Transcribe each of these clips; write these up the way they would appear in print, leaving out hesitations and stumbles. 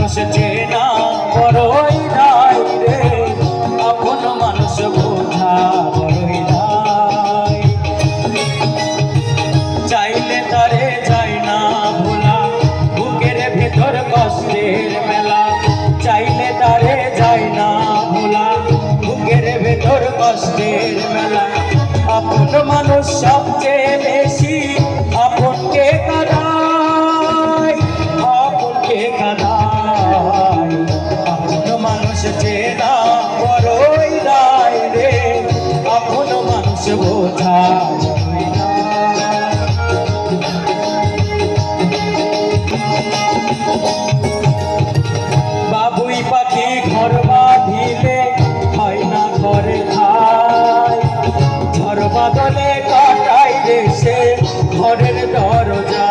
মানুষ চেনা বড়ই নাই রে, আপন মানুষ বোঝা বড়ই নাই। চাইলে তারে যায় না ভোলা, বুকের ভেতর কষ্টের মেলা। চাইলে তারে যায় না ভোলা, বুকের ভেতর কষ্টের মেলা। আপন মানুষ সবচেয়ে বেশি আপনকে কাঁদায়, আপনকে কাঁদায়। আপন মানুষ চেনা বড়ই নাই রে, আপন মানুষ বোঝা বড়ই নাই। বাবুই পাখি ঘর বাঁধিলে হয় না ঘরে খায়, ঝড় বাদলে কাটাই দেশে ঘরের দরজা।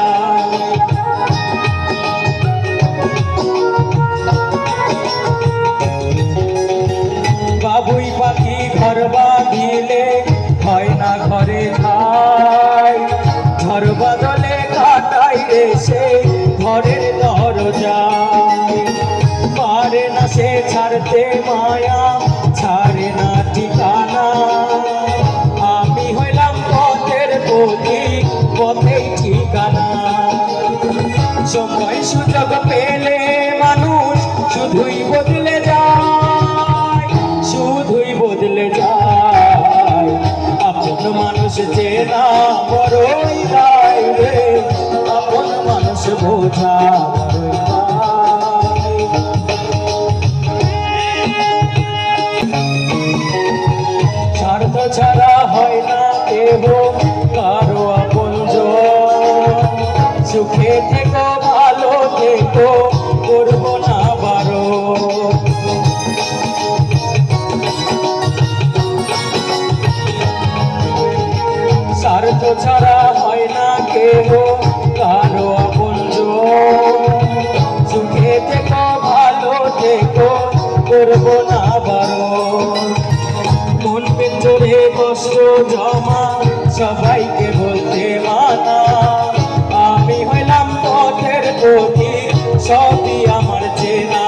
বাবুই পাখি ঘর বাঁধিলে হয় না ঘরে খায়, ঝড় বাদলে কাটাই দেশে ঘরের দরজা। পারে না সে ছাড়তে মায়া, ছাড়ে না ঠিকানা। আমি হইলাম পথের পথিক, পথেই ঠিকানা। সময় সুযোগ পেলে মানুষ শুধুই বদলে যায়, শুধুই বদলে যায়। আপন মানুষ চেনা বড়ই নাই রে, আপন মানুষ বোঝা বড়ই নাই। স্বার্থ ছাড়া হয় না কেহ কারো আপনজন, সুখে থেকো ভালো থেকো করব না বারণ। স্বার্থ ছাড়া হয় না কেহ কারো আপনজন, সুখে থেকো ভালো থেকো করব না বারণ। মন পেছনে কষ্ট জমা সবাইকে বলতে মানা, আমি হইলাম পথের পথিক সবই আমার চেনা।